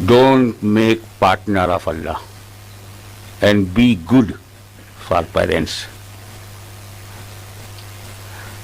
Don't make partner of Allah and be good for parents.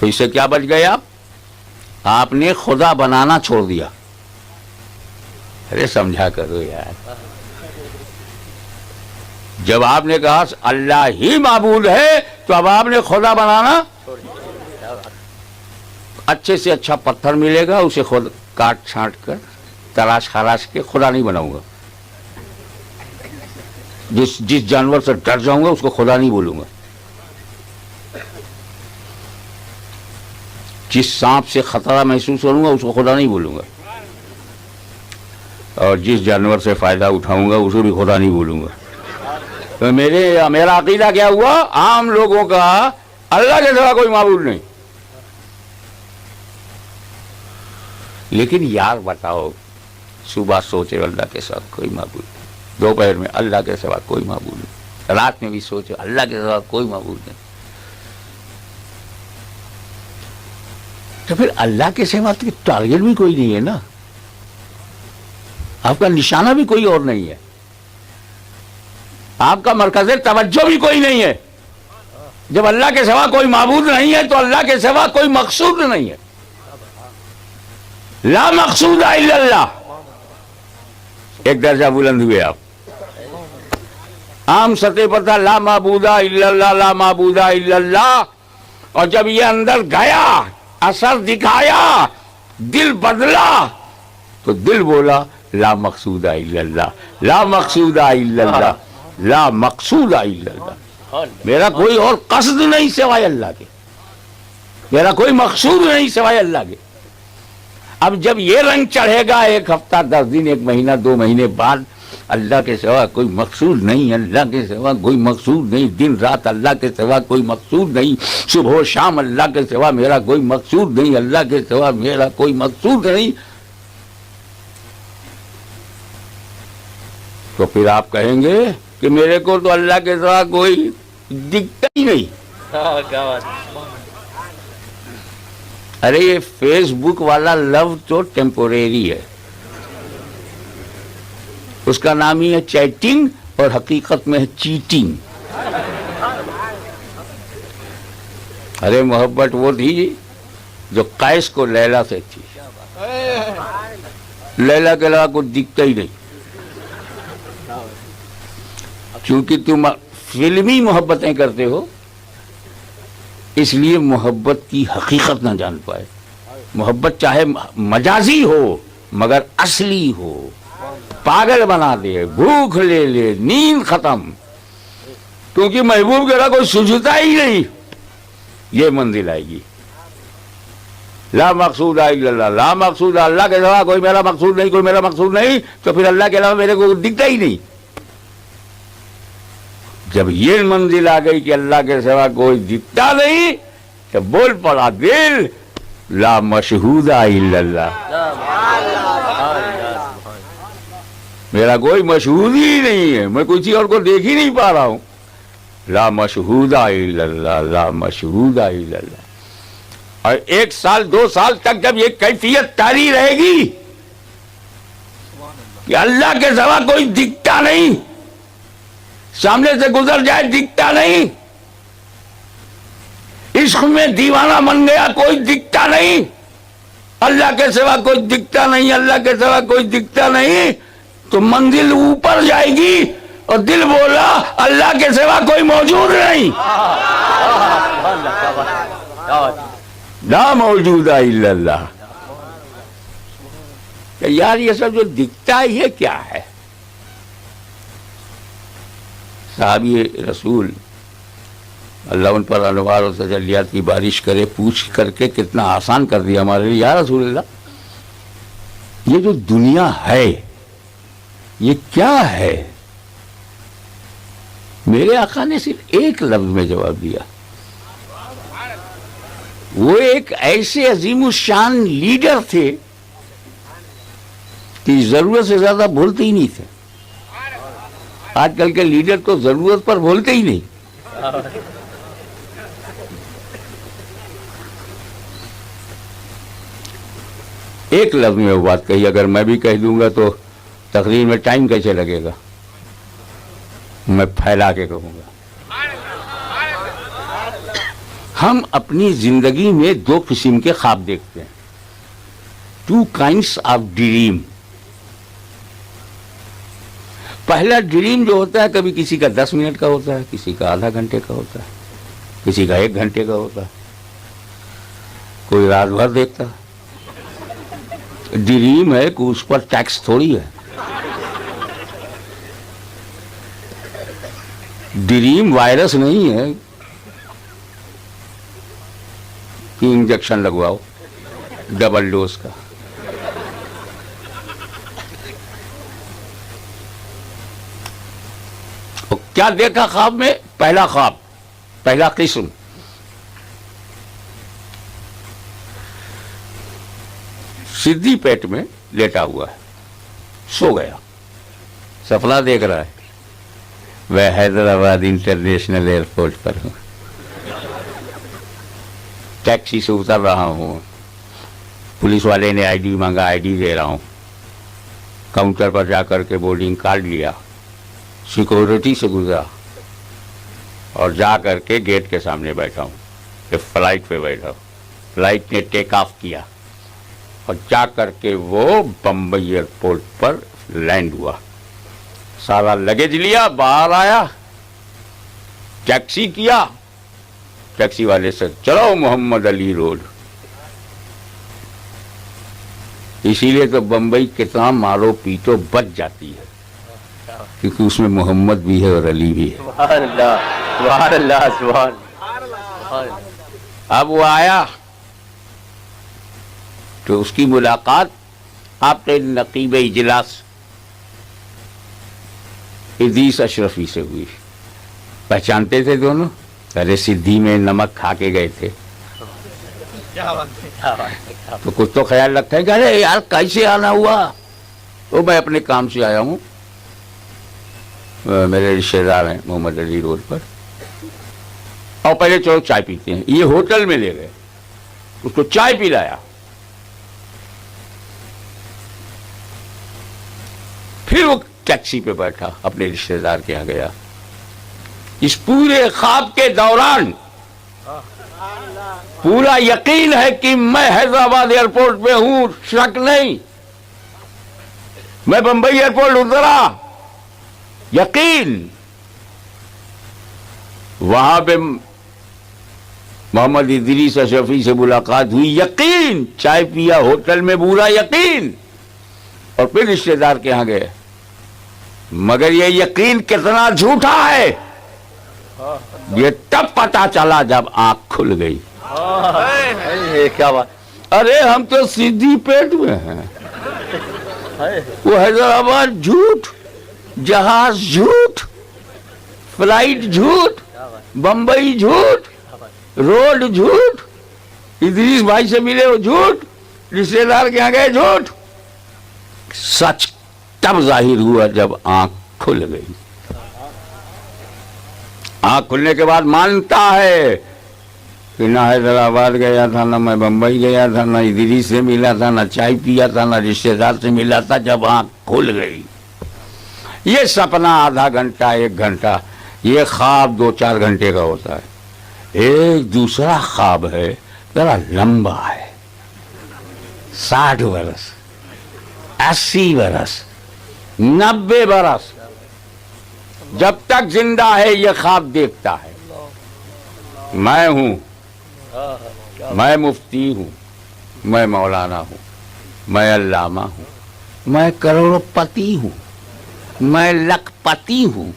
تو اس سے کیا بچ گئے آپ نے خدا بنانا چھوڑ دیا. ارے سمجھا کرو یار. جب آپ نے کہا اللہ ہی معبود ہے تو اب آپ نے خدا بنانا. اچھے سے اچھا پتھر ملے گا اسے خود کاٹ چھانٹ کر تراش خراش کے خدا نہیں بناؤں گا. جس جانور سے ڈر جاؤں گا اس کو خدا نہیں بولوں گا. جس سانپ سے خطرہ محسوس کروں گا اس کو خدا نہیں بولوں گا. اور جس جانور سے فائدہ اٹھاؤں گا اسے بھی خدا نہیں بولوں گا. تو میرا عقیدہ کیا ہوا؟ عام لوگوں کا اللہ کے سوا کوئی معبود نہیں. لیکن یار بتاؤ، صبح سوچے اللہ کے سوا کوئی معبود نہیں، دوپہر میں اللہ کے سوا کوئی معبود نہیں، رات میں بھی سوچے اللہ کے سوا کوئی معبود نہیں. تو پھر اللہ کے سوا تو ٹارگیٹ بھی کوئی نہیں ہے نا، آپ کا نشانہ بھی کوئی اور نہیں ہے، آپ کا مرکز توجہ بھی کوئی نہیں ہے. جب اللہ کے سوا کوئی معبود نہیں ہے تو اللہ کے سوا کوئی مقصود نہیں ہے. لا مقصود الا اللہ. ایک درجہ بلند ہوئے آپ. عام سطح پر تھا لا معبود الا اللہ، لا معبود الا اللہ. اور جب یہ اندر گیا، اثر دکھایا، دل بدلا، تو دل بولا لا مقصود الا اللہ، لا مقصود الا اللہ، لا مقصود الا اللہ. میرا کوئی اور قصد نہیں سوائے اللہ کے، میرا کوئی مقصود نہیں سوائے اللہ کے. اب جب یہ رنگ چڑھے گا 1 ہفتہ 10 دن 1 مہینہ 2 مہینے بعد، اللہ کے سوا کوئی مقصود نہیں، اللہ کے سوا کوئی مقصود نہیں، دن رات اللہ کے سوا کوئی مقصود نہیں، صبح و شام اللہ کے سوا میرا کوئی مقصود نہیں، اللہ کے سوا میرا کوئی مقصود نہیں، تو پھر آپ کہیں گے کہ میرے کو تو اللہ کے سوا کوئی دکھتا ہی نہیں. ارے یہ فیس بک والا لو تو ٹیمپوریری ہے، اس کا نام ہی ہے چیٹنگ، اور حقیقت میں ہے چیٹنگ. ارے محبت وہ تھی جو قیس کو لیلا سے تھی، لیلا کے علاوہ کچھ دکھتا ہی نہیں. چونکہ تم فلمی محبتیں کرتے ہو اس لیے محبت کی حقیقت نہ جان پائے. محبت چاہے مجازی ہو مگر اصلی ہو، پاگل بنا دے، بھوک لے لے، نیند ختم، کیونکہ محبوب کے رہا کوئی سوچتا ہی نہیں. یہ منزل آئے گی لا مقصود الا اللہ، لا مقصود اللہ کے سوا کوئی میرا مقصود نہیں، کوئی میرا مقصود نہیں، تو پھر اللہ کے علاوہ میرے کو دکھتا ہی نہیں. جب یہ منزل آ گئی کہ اللہ کے سوا کوئی دکھتا نہیں تو بول پڑا دل لا مشہود الا اللہ، میرا کوئی مشہود ہی نہیں ہے، میں کسی اور کو دیکھ ہی نہیں پا رہا ہوں. لا مشہود الا اللہ، لا مشہود الا اللہ. اور 1 سال 2 سال تک جب یہ کیفیت طاری رہے گی کہ اللہ کے سوا کوئی دکھتا نہیں، سامنے سے گزر جائے دکھتا نہیں، عشق میں دیوانہ بن گیا کوئی دکھتا نہیں، اللہ کے سوا کوئی دکھتا نہیں، اللہ کے سوا کوئی دکھتا نہیں، تو منزل اوپر جائے گی اور دل بولا اللہ کے سوا کوئی موجود نہیں. لا موجود الا اللہ. یار یہ سب جو دکھتا ہے یہ کیا ہے؟ صحابی رسول اللہ ان پر انوار اور تجلیات کی بارش کرے، پوچھ کر کے کتنا آسان کر دیا ہمارے لیے. یا رسول اللہ یہ جو دنیا ہے یہ کیا ہے؟ میرے آقا نے صرف ایک لفظ میں جواب دیا. وہ ایک ایسے عظیم الشان لیڈر تھے کہ ضرورت سے زیادہ بولتے ہی نہیں تھے. آج کل کے لیڈر تو ضرورت پر بولتے ہی نہیں. ایک لفظ میں وہ بات کہی، اگر میں بھی کہہ دوں گا تو تقریر میں ٹائم کیسے لگے گا؟ میں پھیلا کے کہوں گا. ہم اپنی زندگی میں دو قسم کے خواب دیکھتے ہیں. 2 kinds آف ڈریم. پہلا ڈریم جو ہوتا ہے کبھی کسی کا 10 منٹ کا ہوتا ہے, کسی کا آدھا گھنٹے کا ہوتا ہے, کسی کا 1 گھنٹے کا ہوتا ہے, کوئی رات بھر دیکھتا ہے. ڈریم ہے کہ اس پر ٹیکس تھوڑی ہے. ڈریم وائرس نہیں ہے کہ انجیکشن لگواؤ ڈبل ڈوز کا. کیا دیکھا خواب میں؟ پہلا خواب, پہلا قسم, سیدھی پیٹ میں لیٹا ہوا ہے, سو گیا, سپنا دیکھ رہا ہے میں حیدرآباد انٹرنیشنل ایئرپورٹ پر ہوں, ٹیکسی سے اتر رہا ہوں, پولیس والے نے آئی ڈی مانگا, آئی ڈی دے رہا ہوں, کاؤنٹر پر جا کر کے بورڈنگ کارڈ لیا, سیکورٹی سے گزرا اور جا کر کے گیٹ کے سامنے بیٹھا ہوں. ایک فلائٹ پہ بیٹھا ہوں, فلائٹ نے ٹیک آف کیا اور جا کر کے وہ بمبئی ایئرپورٹ پر لینڈ ہوا. سارا لگیج لیا, باہر آیا, ٹیکسی کیا, ٹیکسی والے سے چلو محمد علی روڈ. اسی لیے تو بمبئی کتنا مارو پیٹو بچ جاتی ہے, کیونکہ اس میں محمد بھی ہے اور علی بھی ہے. سبحان اللہ, سبحان اللہ, سبحان. اب وہ آیا تو اس کی ملاقات آپ کے نقیب اجلاس ادریس اشرفی سے ہوئی. پہچانتے تھے دونوں؟ ارے سدھی میں نمک کھا کے گئے تھے تو کچھ تو خیال رکھتے ہیں کہ ارے یار کیسے آنا ہوا. تو میں اپنے کام سے آیا ہوں, میرے رشتے دار ہیں محمد علی روڈ پر, اور پہلے چلو چائے پیتے ہیں. یہ ہوٹل میں لے گئے, اس کو چائے پلایا, پھر وہ ٹیکسی پہ بیٹھا, اپنے رشتے دار کے یہاں گیا. اس پورے خواب کے دوران پورا یقین ہے کہ میں حیدرآباد ایئرپورٹ پہ ہوں, شک نہیں. میں بمبئی ایئرپورٹ اترا, یقین. وہاں پہ محمد ادریس اشرفی سے ملاقات ہوئی, یقین. چائے پیا ہوٹل میں, پورا یقین. اور پھر رشتے دار کے یہاں گئے. مگر یہ یقین کتنا جھوٹا ہے یہ تب پتا چلا جب آنکھ کھل گئی. کیا بات. ارے ہم تو سیدھی پیٹ میں ہیں, وہ حیدرآباد جھوٹ, جہاز جھوٹ, فلائٹ جھوٹ, بمبئی جھوٹ, روڈ جھوٹ, ادریس بھائی سے ملے وہ جھوٹ, رشتے دار کے یہاں گئے جھوٹ. سچ تب ظاہر ہوا جب آنکھ کھل گئی. آنکھ کھلنے کے بعد مانتا ہے کہ نہ حیدرآباد گیا تھا, نہ میں بمبئی گیا تھا, نہ ادریس سے ملا تھا, نہ چائے پیا تھا, نہ رشتے دار سے ملا تھا. جب آنکھ کھل گئی, یہ سپنا آدھا گھنٹہ 1 گھنٹہ, یہ خواب 2-4 گھنٹے کا ہوتا ہے. ایک دوسرا خواب ہے ذرا لمبا ہے, 60 برس, 80 برس, 90 برس, جب تک زندہ ہے یہ خواب دیکھتا ہے. میں ہوں, میں مفتی ہوں, میں مولانا ہوں, میں علامہ ہوں, میں کروڑ پتی ہوں, میں لکھ پتی ہوں.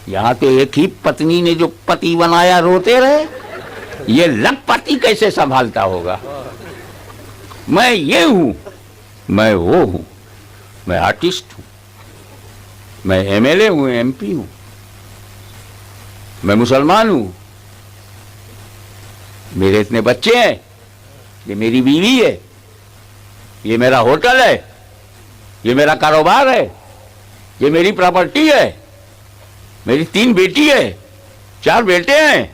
یہاں تو ایک ہی پتنی نے جو پتی بنایا روتے رہے, یہ لکھ پتی کیسے سنبھالتا ہوگا. میں یہ ہوں, میں وہ ہوں, میں آرٹسٹ ہوں, میں ایم ایل اے ہوں, ایم پی ہوں, میں مسلمان ہوں, میرے اتنے بچے ہیں, یہ میری بیوی ہے, یہ میرا ہوٹل ہے, یہ میرا کاروبار ہے, یہ میری پراپرٹی ہے, میری 3 بیٹی ہے, 4 بیٹے ہیں,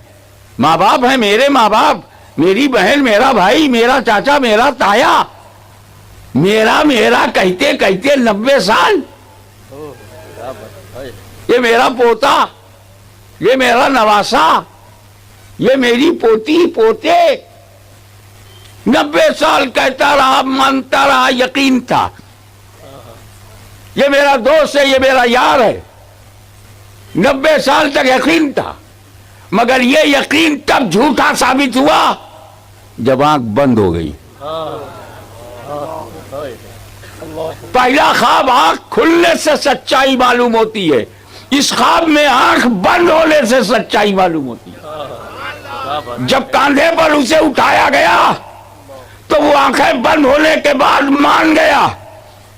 ماں باپ ہیں, میرے ماں باپ, میری بہن, میرا بھائی, میرا چاچا, میرا تایا, میرا کہتے کہتے 90 سال, یہ میرا پوتا, یہ میرا نواسا, یہ میری پوتی پوتے 90 سال کہتا رہا، مانتا رہا، یقین تھا، یہ میرا دوست ہے، یہ میرا یار ہے، 90 سال تک یقین تھا، مگر یہ یقین تب جھوٹا ثابت ہوا جب آنکھ بند ہو گئی۔ پہلا خواب آنکھ کھلنے سے سچائی معلوم ہوتی ہے، اس خواب میں آنکھ بند ہونے سے سچائی معلوم ہوتی ہے۔ جب کاندھے پر اسے اٹھایا گیا تو وہ آنکھیں بند ہونے کے بعد مان گیا،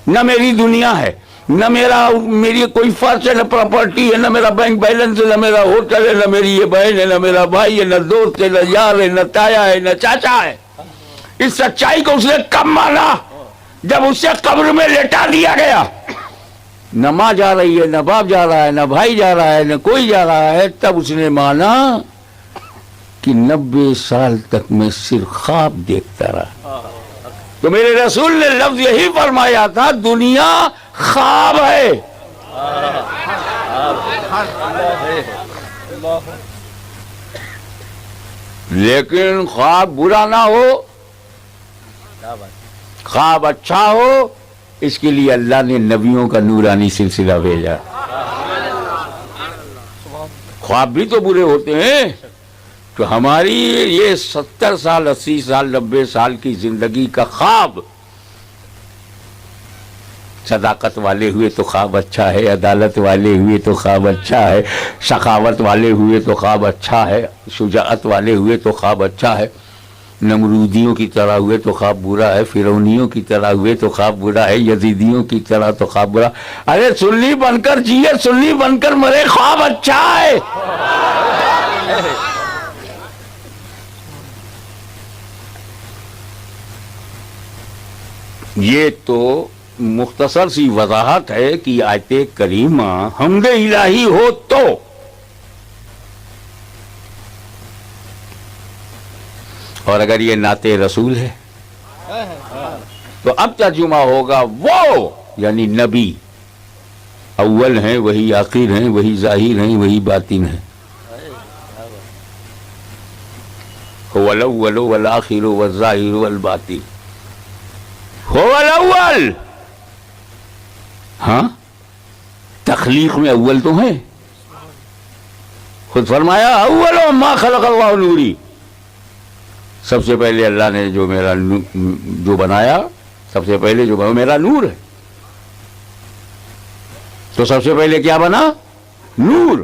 نہ میری دنیا ہے، نہ میری کوئی فرض ہے، نہ پراپرٹی ہے، نہ میرا بینک بیلنس ہے، نہ میرا ہوٹل ہے، نہ میری یہ بہن ہے، نہ میرا بھائی ہے، نہ دوست ہے، نہ یار ہے، نہ تایا ہے، نہ چاچا ہے۔ اس سچائی کو اس نے کب مانا؟ جب اسے قبر میں لٹا دیا گیا، نہ ماں جا رہی ہے، نہ باپ جا رہا ہے، نہ بھائی جا رہا ہے، نہ کوئی جا رہا ہے، تب اس نے مانا کہ 90 سال تک میں صرف خواب دیکھتا رہا۔ تو میرے رسول نے لفظ یہی فرمایا تھا، دنیا خواب ہے۔ لیکن خواب برا نہ ہو، خواب اچھا ہو، اس کے لیے اللہ نے نبیوں کا نورانی سلسلہ بھیجا۔ خواب بھی تو برے ہوتے ہیں، تو ہماری یہ 70 سال 80 سال 90 سال کی زندگی کا خواب، صداقت والے ہوئے تو خواب اچھا ہے، عدالت والے ہوئے تو خواب اچھا ہے، سخاوت والے ہوئے تو خواب اچھا ہے، شجاعت والے ہوئے تو خواب اچھا ہے، نمرودیوں کی طرح ہوئے تو خواب برا ہے، فرعونیوں کی طرح ہوئے تو خواب برا ہے، یزیدیوں کی طرح تو خواب برا۔ ارے سنی بن کر جیے، سنی بن کر مرے، خواب اچھا ہے۔ یہ تو مختصر سی وضاحت ہے کہ آیت کریمہ حمد الہی ہو تو، اور اگر یہ نعت رسول ہے تو اب ترجمہ ہوگا وہ، یعنی نبی اول ہیں، وہی آخر ہیں، وہی ظاہر ہیں، وہی باطن ہیں۔ هو الاول والآخر والظاہر والباطن، هو الاول۔ ہاں، تخلیق میں اول تو ہے، خود فرمایا اول ما خلق اللہ نوری، سب سے پہلے اللہ نے جو بنایا، سب سے پہلے جو بنا میرا نور ہے۔ تو سب سے پہلے کیا بنا؟ نور۔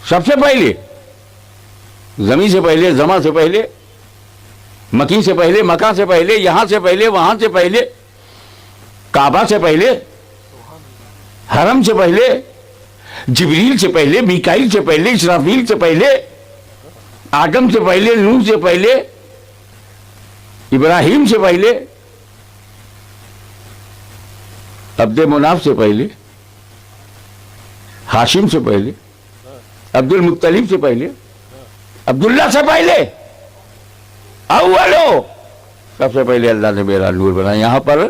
سب سے پہلے زمین سے پہلے، زماں سے پہلے، مکی سے پہلے، مکہ سے پہلے، یہاں سے پہلے، وہاں سے پہلے، کعبہ سے پہلے، حرم سے پہلے، جبریل سے پہلے، میکائیل سے پہلے، اسرافیل سے پہلے، آدم سے پہلے، نوح سے پہلے، ابراہیم سے پہلے، عبد مناف سے پہلے، ہاشم سے پہلے، عبد المطلب سے پہلے، عبداللہ سے پہلے، اولو، سب سے پہلے اللہ نے میرا نور بنایا۔ یہاں پر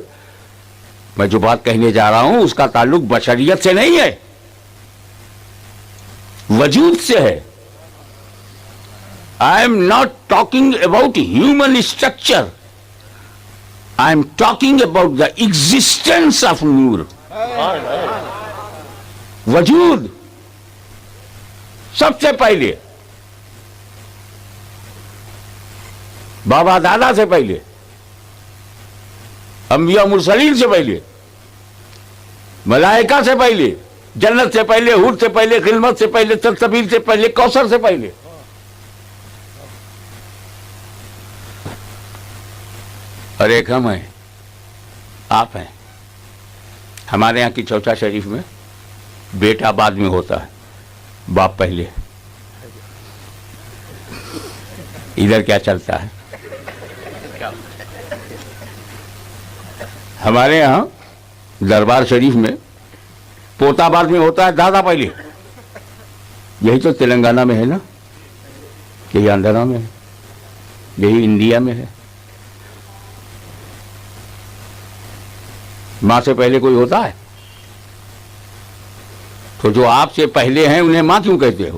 میں جو بات کہنے جا رہا ہوں اس کا تعلق بشریت سے نہیں ہے، وجود سے ہے۔ I am not talking about human structure. I am talking about the existence of Noor. وجود سب سے پہلے، بابا دادا سے پہلے، انبیاء مرسلین سے پہلے، ملائکہ سے پہلے، جنت سے پہلے، حور سے پہلے، خلمت سے پہلے، سلسبیل سے پہلے، کوثر سے پہلے۔ اور ایک ہم ہیں، آپ ہیں۔ ہمارے یہاں کی چوچا شریف میں بیٹا بعد میں ہوتا ہے، باپ پہلے۔ ادھر کیا چلتا ہے؟ ہمارے یہاں دربار شریف میں پوتا بعد میں ہوتا ہے، دادا پہلے۔ یہی تو تلنگانہ میں ہے نا، یہی آندھرا میں ہے، یہی انڈیا میں ہے۔ ماں سے پہلے کوئی ہوتا ہے؟ تو جو آپ سے پہلے ہیں انہیں ماں کیوں کہتے ہو؟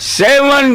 7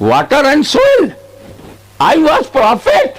water and soil. I was prophet.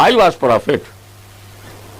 I was prophet.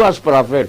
was prophet.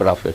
prophet.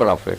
prophet.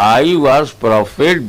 I was prophet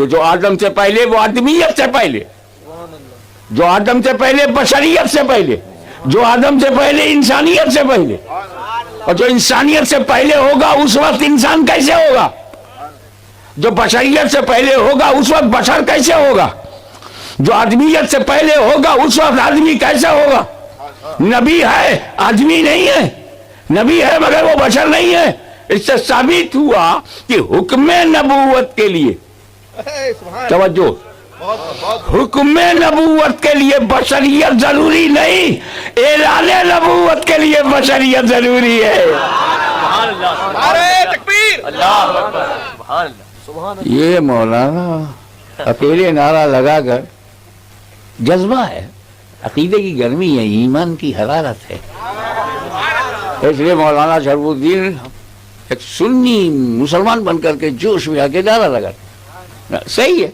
کہ جو آدم سے پہلے وہ آدمیت سے پہلے، جو آدم سے پہلے بشریت سے پہلے، جو آدم سے پہلے انسانیت سے پہلے، اور جو انسانیت سے پہلے ہوگا اس وقت انسان کیسے ہوگا؟ جو بشریت سے پہلے ہوگا اس وقت بشر کیسے ہوگا؟ جو آدمیت سے پہلے ہوگا اس وقت آدمی کیسے ہوگا؟ نبی ہے، آدمی نہیں ہے، نبی ہے مگر وہ بشر نہیں ہے۔ اس سے ثابت ہوا کہ حکم نبوت کے لیے، توجہ، حکم نبوت کے لیے بشریت ضروری نہیں، اعلان نبوت کے لیے بشریت ضروری ہے۔ یہ مولانا اکیلے نعرہ لگا کر، جذبہ ہے، عقیدے کی گرمی ہے، ایمان کی حرارت ہے، اس لیے مولانا شرف الدین ایک سنی مسلمان بن کر کے جوش میں آ کے نعرہ لگا، صحیح ہے،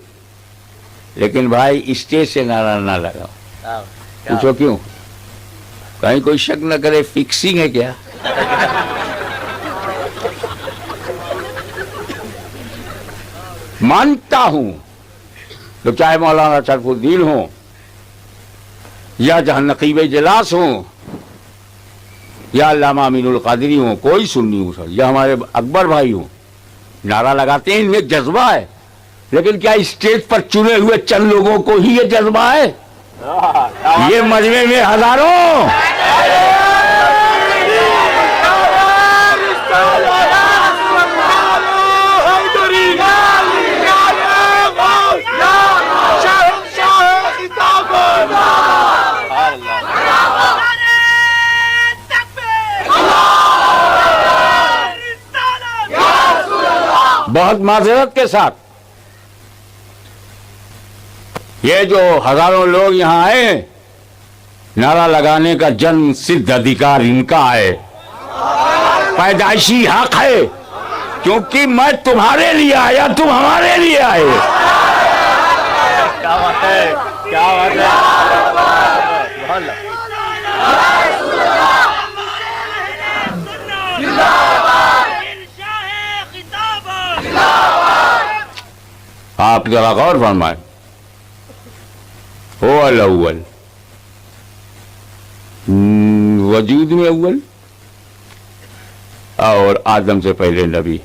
لیکن بھائی اسٹیج سے نعرہ نہ لگاؤ۔ پوچھو کیوں؟ کہیں کوئی شک نہ کرے فکسنگ ہے کیا؟ مانتا ہوں تو چاہے مولانا شرف الدین ہوں یا جہاں نقیب اجلاس ہوں یا علامہ امین القادری ہوں، کوئی سنی ہوں سر، یا ہمارے اکبر بھائی ہوں، نعرہ لگاتے ہیں، ان میں جذبہ ہے، لیکن کیا اسٹیج پر چنے ہوئے چند لوگوں کو ہی یہ جذبہ ہے؟ یہ مجمع میں ہزاروں، بہت معذرت کے ساتھ یہ جو ہزاروں لوگ یہاں آئے، نعرہ لگانے کا جنم سدھ ادھیکار ان کا ہے، پیدائشی حق ہے، کیونکہ میں تمہارے لیے آیا، تم ہمارے لیے آئے۔ کیا بات ہے، کیا بات ہے، آپ ذرا غور فرمائیں، ہو الاول، وجود میں اول، اور آدم سے پہلے نبی،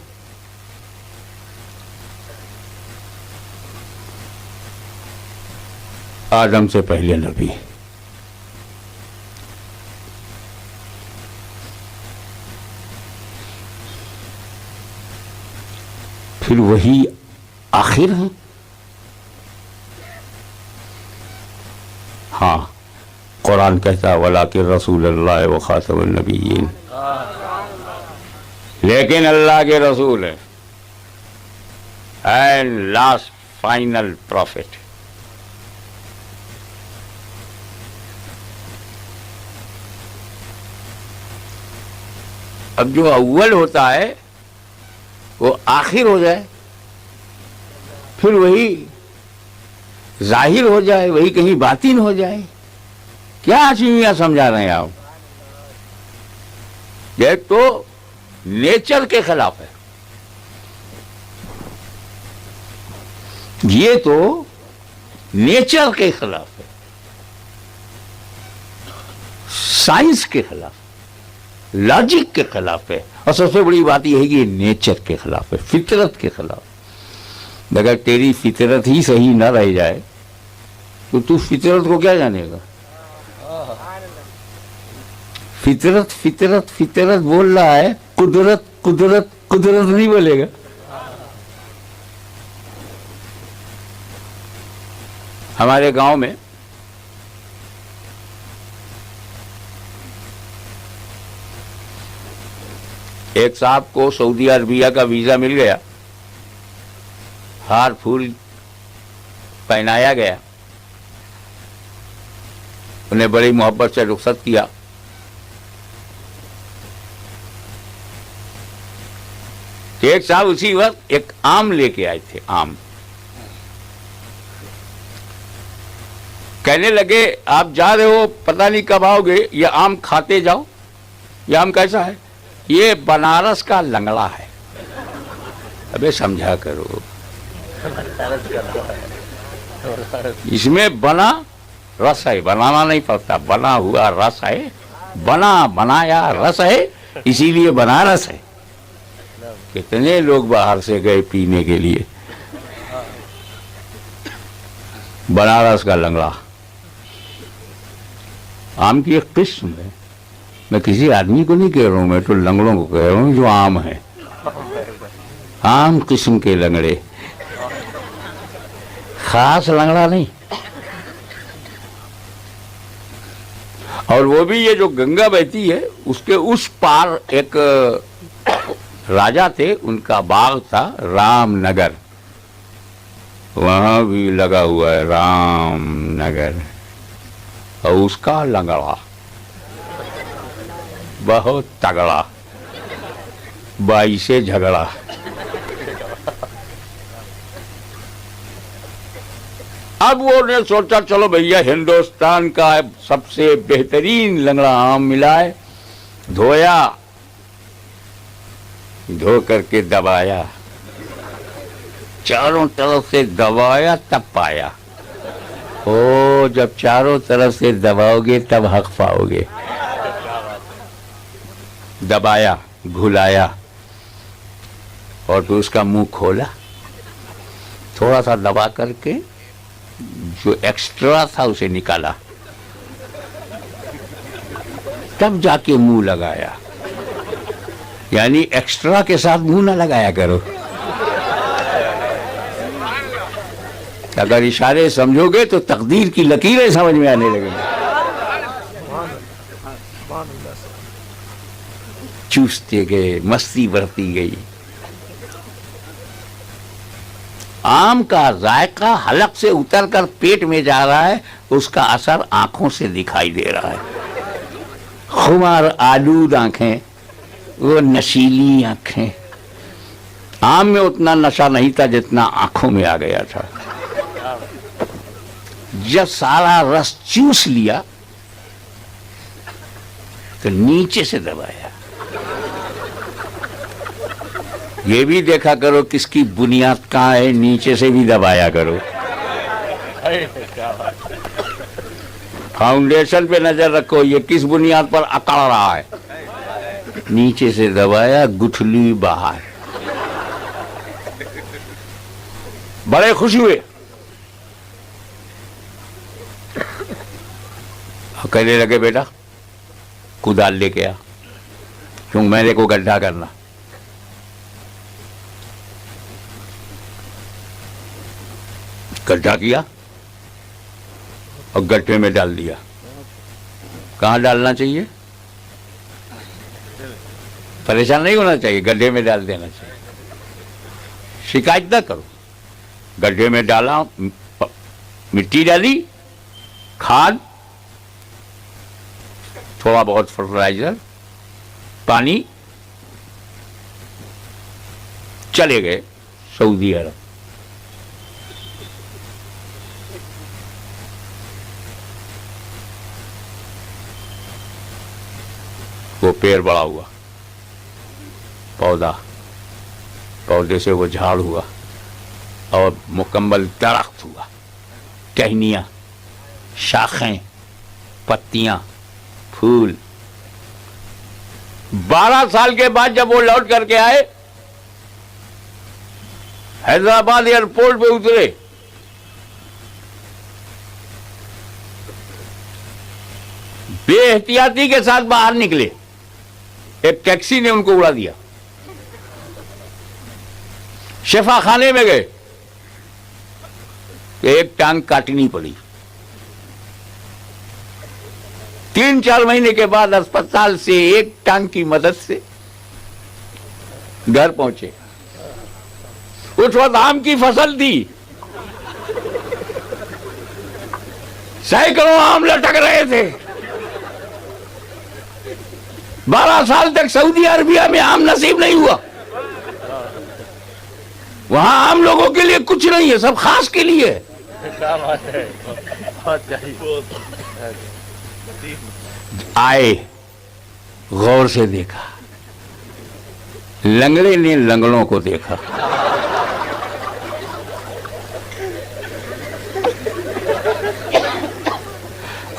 آدم سے پہلے نبی، پھر وہی آخر ہیں۔ ہاں، قرآن کہتا وَلَٰكِن رسول اللہ وخاتم النبیین، لیکن اللہ کے رسول ہیں اینڈ لاسٹ فائنل پروفٹ۔ اب جو اول ہوتا ہے وہ آخر ہو جائے، پھر وہی ظاہر ہو جائے، وہی کہیں باطن ہو جائے، کیا چیزیں سمجھا رہے ہیں آپ؟ یہ تو نیچر کے خلاف ہے، یہ تو نیچر کے خلاف ہے، سائنس کے خلاف، لاجک کے خلاف ہے، اور سب سے بڑی بات یہ ہے کہ یہ نیچر کے خلاف ہے، فطرت کے خلاف۔ اگر تیری فطرت ہی صحیح نہ رہ جائے تو فطرت کو کیا جانے گا؟ فطرت فطرت فطرت بول رہا ہے، قدرت قدرت قدرت نہیں بولے گا۔ ہمارے گاؤں میں ایک صاحب کو سعودی عربیہ کا ویزا مل گیا، ہار پھول پہنایا گیا، انہیں بڑی محبت سے رخصت کیا۔ ایک صاحب اسی وقت ایک آم لے کے آئے تھے، آم، کہنے لگے آپ جا رہے ہو، پتہ نہیں کب آؤ گے، یہ آم کھاتے جاؤ۔ یہ آم کیسا ہے؟ یہ بنارس کا لنگڑا ہے۔ ابے سمجھا کرو، اس میں بنا رس ہے, بنانا نہیں پڑتا, بنا ہوا رس ہے, بنایا رس ہے, اسی لیے بنارس ہے. کتنے لوگ باہر سے گئے پینے کے لیے. بنارس کا لنگڑا آم کی ایک قسم ہے. میں کسی آدمی کو نہیں کہہ رہا ہوں, میں تو لنگڑوں کو کہہ رہا ہوں جو عام ہیں, عام قسم کے لنگڑے, خاص لنگڑا نہیں. اور وہ بھی یہ جو گنگا بہتی ہے اس کے اس پار ایک راجا تھے, ان کا باغ تھا رام نگر, وہاں بھی لگا ہوا ہے رام نگر, اور اس کا لنگڑا بہت تگڑا, بائی سے جھگڑا. اب وہ نے سوچا چلو بھیا ہندوستان کا سب سے بہترین لنگڑا آم ملا ہے, دھویا, دھو کر کے دبایا, چاروں طرف سے دبایا تب پایا. او جب چاروں طرف سے دباؤ گے تب حق پاؤ گے. دبایا, گھلایا, اور پھر اس کا منہ کھولا, تھوڑا سا دبا کر کے جو ایکسٹرا تھا اسے نکالا, تب جا کے منہ لگایا. یعنی ایکسٹرا کے ساتھ منہ نہ لگایا کرو. اگر اشارے سمجھو گے تو تقدیر کی لکیریں سمجھ میں آنے لگیں گی. چوستے گئے, مستی بڑھتی گئی. آم کا ذائقہ حلق سے اتر کر پیٹ میں جا رہا ہے, اس کا اثر آنکھوں سے دکھائی دے رہا ہے. خمار آلود آنکھیں, وہ نشیلی آنکھیں. آم میں اتنا نشہ نہیں تھا جتنا آنکھوں میں آ گیا تھا. جب سارا رس چوس لیا تو نیچے سے دبایا. یہ بھی دیکھا کرو کس کی بنیاد کہاں ہے, نیچے سے بھی دبایا کرو. فاؤنڈیشن پہ نظر رکھو, یہ کس بنیاد پر اکڑ رہا ہے. نیچے سے دبایا, گٹھلی باہر. بڑے خوش ہوئے, کہنے لگے بیٹا کدال لے کے آ, کیوں میرے کو گڈھا کرنا. گڈھا کیا اور گڈھے میں ڈال دیا. کہاں ڈالنا چاہیے؟ پریشان نہیں ہونا چاہیے, گڈھے میں ڈال دینا چاہیے. شکایت نہ کرو. گڈھے میں ڈالا, مٹی ڈالی, کھاد, تھوڑا بہت فرٹیلائزر, پانی, چلے گئے سعودی عرب. وہ پیڑ بڑا ہوا, پودا, پودے سے وہ جھاڑ ہوا اور مکمل درخت ہوا. ٹہنیاں, شاخیں, پتیاں, پھول. 12 سال کے بعد جب وہ لوٹ کر کے آئے, حیدرآباد ایئرپورٹ پہ اترے, بے احتیاطی کے ساتھ باہر نکلے, ایک ٹیکسی نے ان کو اڑا دیا. شفا خانے میں گئے, ایک ٹانگ کاٹنی پڑی. 3-4 مہینے کے بعد اسپتال سے ایک ٹانگ کی مدد سے گھر پہنچے. اس وقت آم کی فصل تھی, سینکڑوں آم لٹک رہے تھے. 12 سال تک سعودی عربیہ میں آم نصیب نہیں ہوا. وہاں عام لوگوں کے لیے کچھ نہیں ہے, سب خاص کے لیے. آئے, غور سے دیکھا, لنگڑے نے لنگڑوں کو دیکھا.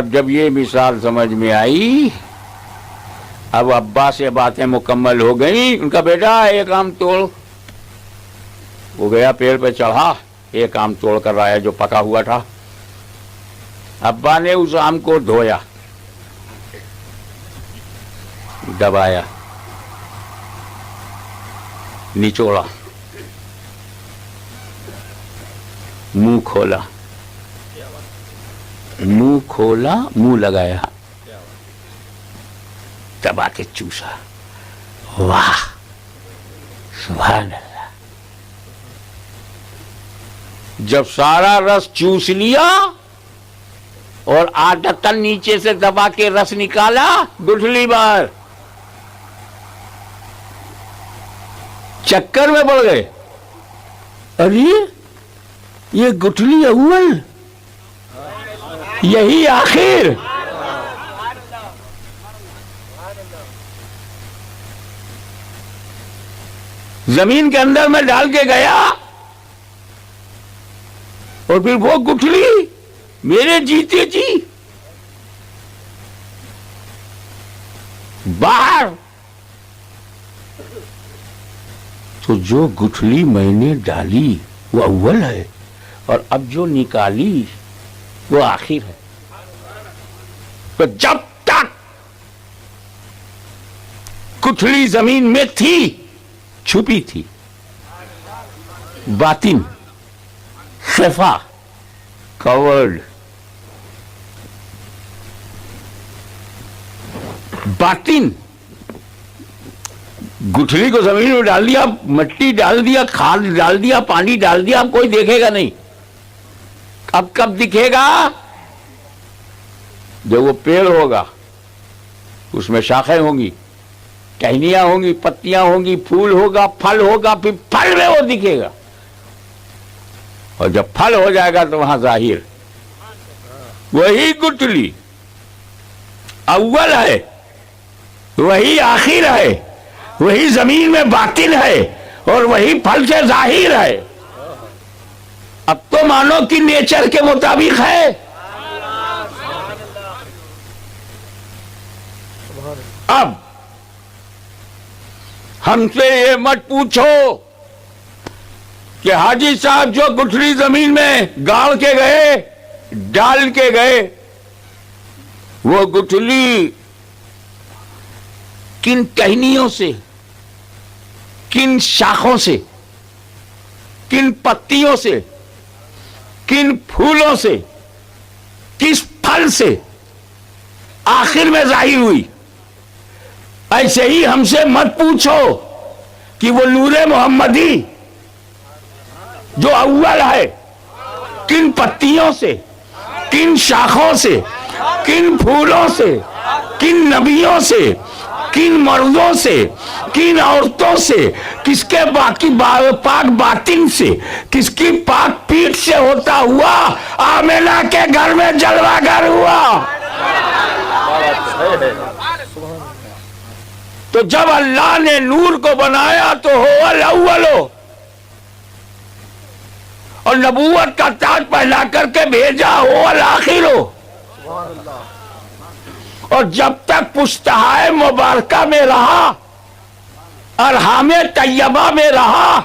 اب جب یہ مثال سمجھ میں آئی، اب ابا سے باتیں مکمل ہو گئیں. ان کا بیٹا ایک آم توڑ. وہ گیا پیڑ پہ چڑھا، ایک آم توڑ کر آیا جو پکا ہوا تھا. ابا نے اس آم کو دھویا، دبایا، نچوڑا، منہ کھولا، منہ لگایا، دبا کے چوسا. واہ سبحان اللہ. جب سارا رس چوس لیا اور عادتاً نیچے سے دبا کے رس نکالا، گٹھلی باہر. چکر میں پڑ گئے. ارے یہ گٹھلی اول، یہی آخر. زمین کے اندر میں ڈال کے گیا اور پھر وہ گٹھلی میرے جیتے جی باہر. تو جو گٹھلی میں نے ڈالی وہ اول ہے، اور اب جو نکالی وہ آخر ہے. تو جب تک گٹھلی زمین میں تھی، چھپی تھی، باطن خفا کورڈ، باطن. گٹھلی کو زمین میں ڈال دیا، مٹی ڈال دیا، کھاد ڈال دیا، پانی ڈال دیا، اب کوئی دیکھے گا نہیں. اب کب دکھے گا؟ جب وہ پیڑ ہوگا، اس میں شاخیں ہوں گی، ٹہنیاں ہوں گی، پتیاں ہوں گی، پھول ہوگا، پھل ہوگا، پھر پھل میں وہ دکھے گا. اور جب پھل ہو جائے گا تو وہاں ظاہر. وہی گٹھلی اول ہے، وہی آخر ہے، وہی زمین میں باطن ہے، اور وہی پھل سے ظاہر ہے. اب تو مانو کہ نیچر کے مطابق ہے. اب ہم سے یہ مت پوچھو کہ حاجی صاحب جو گٹھلی زمین میں گاڑ کے گئے، ڈال کے گئے، وہ گٹھلی کن ٹہنیوں سے، کن شاخوں سے، کن پتیوں سے، کن پھولوں سے، کس پھل سے آخر میں ظاہر ہوئی. ایسے ہی ہم سے مت پوچھو کہ وہ نور محمدی جو اول ہے کن پتیوں سے، کن شاخوں سے، کن پھولوں سے، کن نبیوں سے، کن مردوں سے، کن عورتوں سے، کس کے باقی پاک باطن سے، کس کی پاک پیٹھ سے ہوتا ہوا آمنہ کے گھر میں جلوہ گر ہوا. تو جب اللہ نے نور کو بنایا تو ہو الاول، اور نبوت کا تاج پہنا کر کے بھیجا ہو الآخر. اور جب تک پشتہائے مبارکہ میں رہا، ارحام طیبہ میں رہا،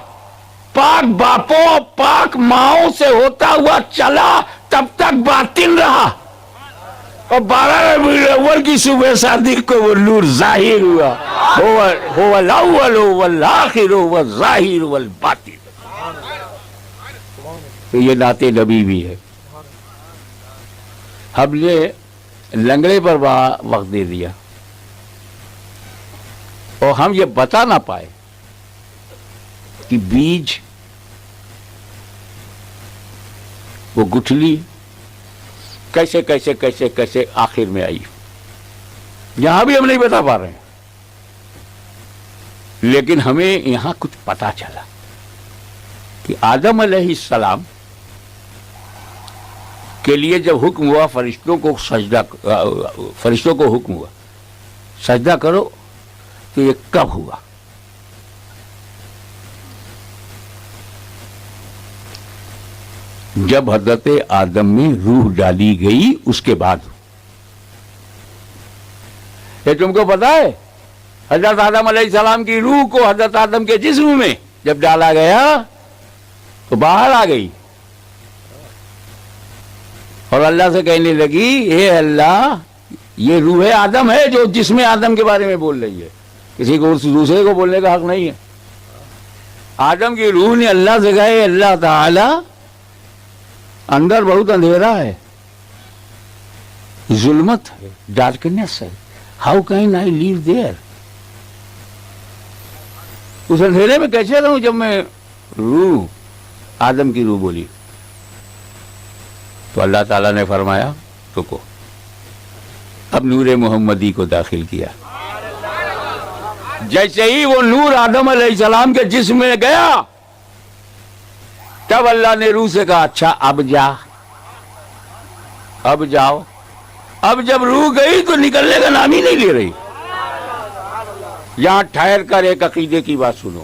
پاک باپوں پاک ماؤں سے ہوتا ہوا چلا، تب تک باطن رہا. اور 12 ربیع الاول کی صبح صادق کو وہ نور ظاہر ہوا. هو الاول والآخر والظاہر والباطن. تو یہ نعت نبی بھی ہے. ہم نے لنگڑے پر وقت دے دیا اور ہم یہ بتا نہ پائے کہ بیج، وہ گٹھلی کیسے کیسے کیسے کیسے آخر میں آئی. یہاں بھی ہم نہیں بتا پا رہے ہیں، لیکن ہمیں یہاں کچھ پتا چلا کہ آدم علیہ السلام کے لیے جب حکم ہوا فرشتوں کو حکم ہوا سجدہ کرو، تو یہ کب ہوا؟ جب حضرت آدم میں روح ڈالی گئی اس کے بعد. یہ تم کو پتا ہے حضرت آدم علیہ السلام کی روح کو حضرت آدم کے جسم میں جب ڈالا گیا تو باہر آ گئی اور اللہ سے کہنے لگی اے اللہ یہ روح آدم ہے جو جسم آدم کے بارے میں بول رہی ہے، کسی کو دوسرے کو بولنے کا حق نہیں ہے۔ آدم کی روح نے اللہ سے کہا اے اللہ تعالی اندر بہت اندھیرا ہے، ظلمت ہے، ڈارکنیس ہے، how can I live there, اس اندھیرے میں کیسے رہوں جب میں روح آدم کی روح بولی۔ تو اللہ تعالیٰ نے فرمایا رکو، اب نور محمدی کو داخل کیا۔ جیسے ہی وہ نور آدم علیہ السلام کے جسم میں گیا تب اللہ نے روح سے کہا اچھا اب جا، اب جاؤ۔ اب جب روح گئی تو نکلنے کا نام ہی نہیں لے رہی۔ یہاں ٹھہر کر ایک عقیدے کی بات سنو،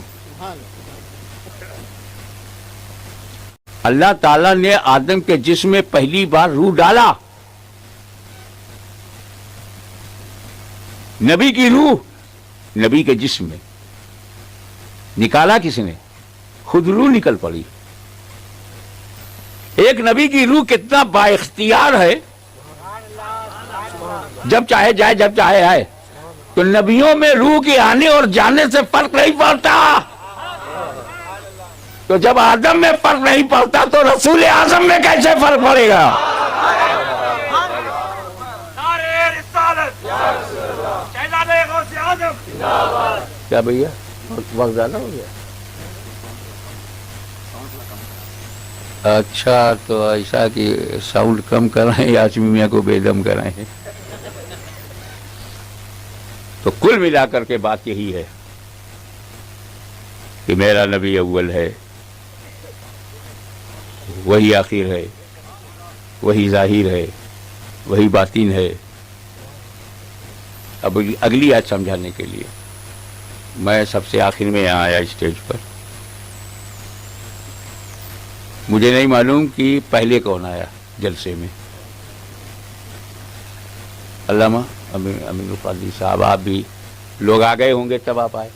اللہ تعالیٰ نے آدم کے جسم میں پہلی بار روح ڈالا، نبی کی روح نبی کے جسم میں نکالا کس نے؟ خود روح نکل پڑی۔ ایک نبی کی روح کتنا با اختیار ہے، جب چاہے جائے جب چاہے آئے۔ تو نبیوں میں روح کے آنے اور جانے سے فرق نہیں پڑتا، تو جب آدم میں فرق نہیں پڑتا تو رسول اعظم میں کیسے فرق پڑے گا؟ کیا بھیا وقت زیادہ ہو گیا؟ اچھا تو ایسا کہ ساؤنڈ کم کرائیں یا آچمی میاں کو بے دم کرائیں؟ تو کل ملا کر کے بات یہی ہے کہ میرا نبی اول ہے، وہی آخر ہے، وہی ظاہر ہے، وہی باطن ہے۔ اب اگلی آیت سمجھانے کے لیے میں سب سے آخر میں یہاں آیا اسٹیج پر۔ مجھے نہیں معلوم کہ پہلے کون آیا جلسے میں، علامہ امین القادری صاحب، آپ بھی لوگ آ گئے ہوں گے تب آپ آئے،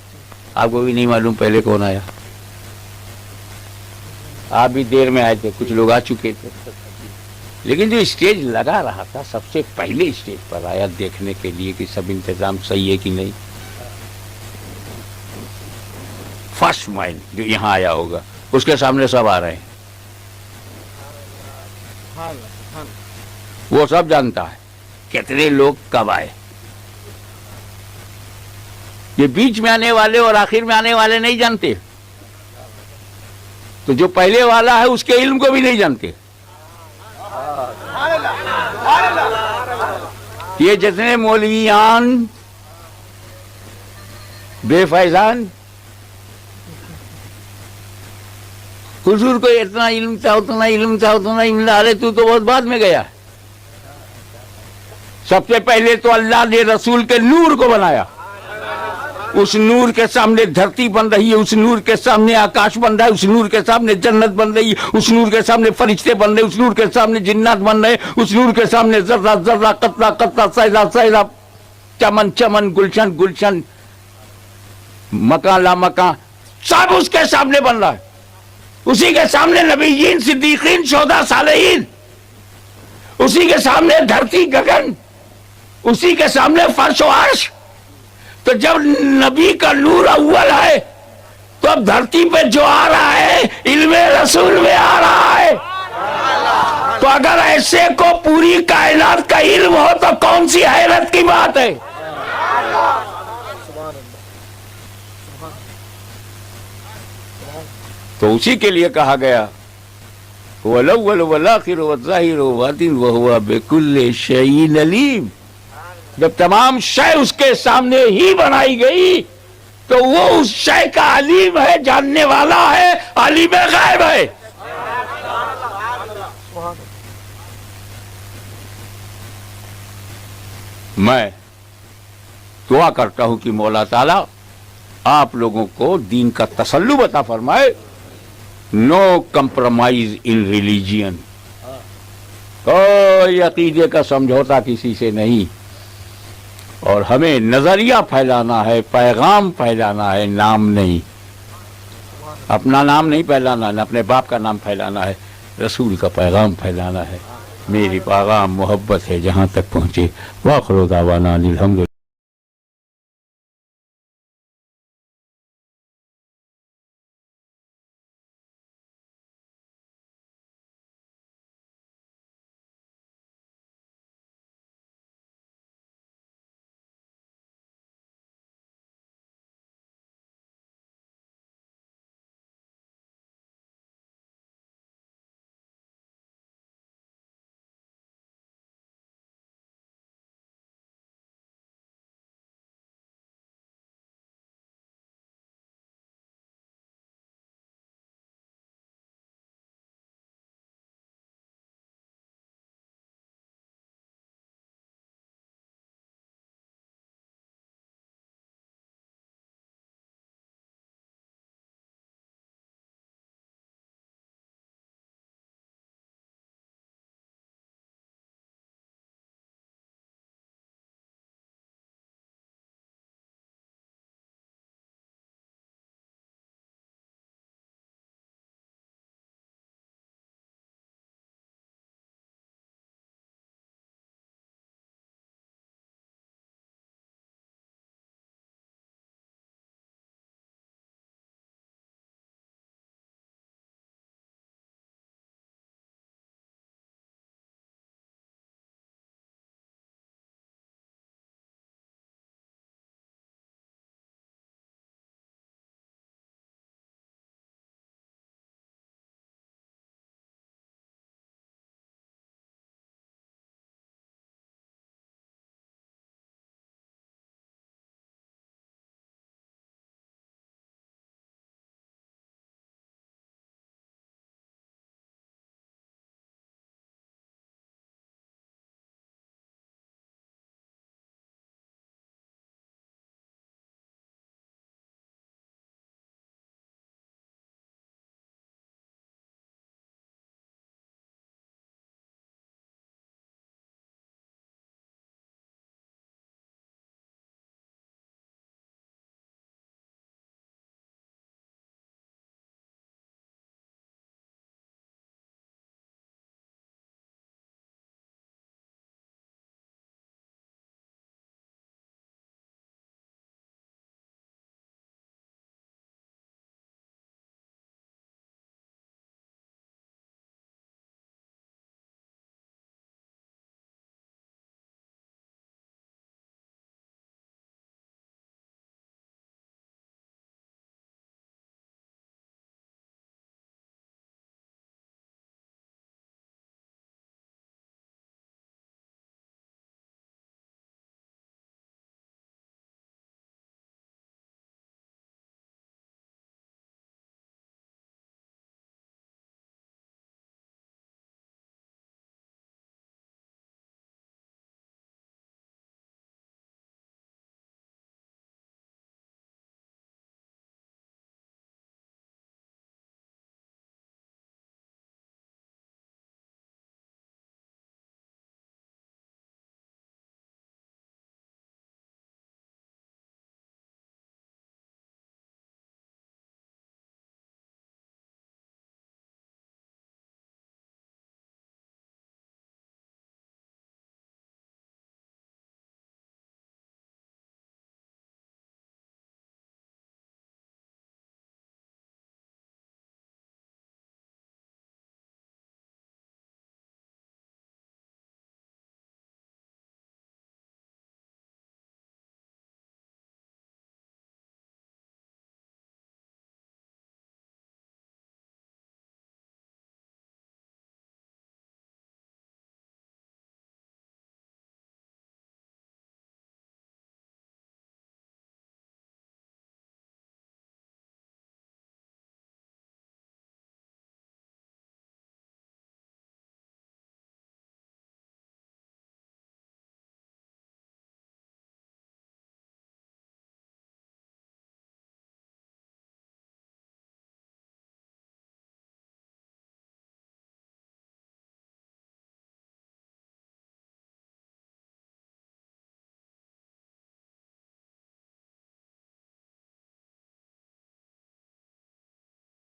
آپ کو بھی نہیں معلوم پہلے کون آیا؟ آپ بھی دیر میں آئے تھے، کچھ لوگ آ چکے تھے، لیکن جو اسٹیج لگا رہا تھا سب سے پہلے اسٹیج پر آیا دیکھنے کے لیے کہ سب انتظام صحیح ہے کہ نہیں۔ فرسٹ مائنڈ جو یہاں آیا ہوگا اس کے سامنے سب آ رہے ہیں، وہ سب جانتا ہے کتنے لوگ کب آئے۔ یہ بیچ میں آنے والے اور آخر میں آنے والے نہیں جانتے، تو جو پہلے والا ہے اس کے علم کو بھی نہیں جانتے۔ یہ جتنے مولویان بے فیضان، حضور کو اتنا علم تھا اتنا علم تھا اتنا علم تھا، ارے تو بہت بعد میں گیا۔ سب سے پہلے تو اللہ نے رسول کے نور کو بنایا، اس نور کے سامنے دھرتی بن رہی ہے، اس نور کے سامنے آکاش بن رہا ہے، اس نور کے سامنے جنت بن رہی ہے، اس نور کے سامنے فرشتے بن رہے ہیں، اس نور کے سامنے جنات بن رہے ہیں، اس نور کے سامنے ذرہ ذرہ قطرہ قطرہ سیلہ سیلہ، چمن چمن گلشن گلشن، مکان لا مکان، سب اس کے سامنے بن رہا ہے۔ اسی کے سامنے نبیین، صدیقین، شہداء، صالحین، اسی کے سامنے دھرتی گگن، اسی کے سامنے فرش و عرش۔ تو جب نبی کا نور اول ہے تو اب دھرتی پہ جو آ رہا ہے علم رسول میں آ رہا ہے۔ تو اگر ایسے کو پوری کائنات کا علم ہو تو کون سی حیرت کی بات ہے؟ تو اسی کے لیے کہا گیا وَالْأَوَّلُ وَالْآخِرُ وَالظَّاهِرُ وَالْبَاطِنُ وَهُوَ بِكُلِّ شَيْءٍ عَلِيمٌ۔ جب تمام شے اس کے سامنے ہی بنائی گئی تو وہ اس شے کا علیم ہے، جاننے والا ہے، عالم غیب ہے۔ میں دعا کرتا ہوں کہ مولا تعالیٰ آپ لوگوں کو دین کا تسلط عطا فرمائے۔ نو کمپرومائز ان ریلیجین، کوئی عقیدے کا سمجھوتا کسی سے نہیں، اور ہمیں نظریہ پھیلانا ہے، پیغام پھیلانا ہے، نام نہیں، اپنا نام نہیں پھیلانا ہے، اپنے باپ کا نام پھیلانا ہے، رسول کا پیغام پھیلانا ہے۔ میری پیغام محبت ہے جہاں تک پہنچے۔ وآخر دعوانا الحمد